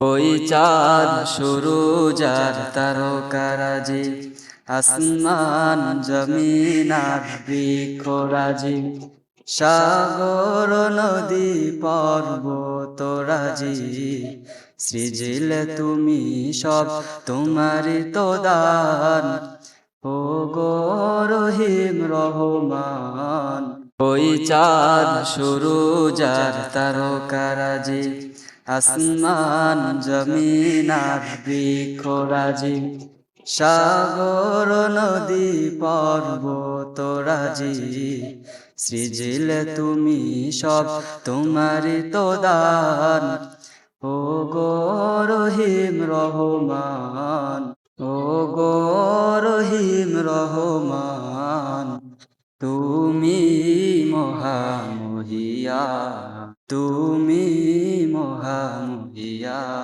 ওই চাঁদ সুরুজ আর তারকারাজি, আসমান জমিন আর বৃক্ষরাজি, সাগর নদী পর্বতরাজি, সৃজিলে তুমি সব তোমারই তো দান। ও গো রহিম রহমান, ওই চাঁদ সুরুজ আর তারকারাজি, আসমান জমিন আর বৃক্ষরাজি, সাগর নদী পর্বতরাজি, সৃজিলে তুমি সব তোমারই তো দান। ও গো রহিম রহমান, ও গো রহিম রহমান, তুমি মহামহিয়ান, তুমি মহামহিয়ান।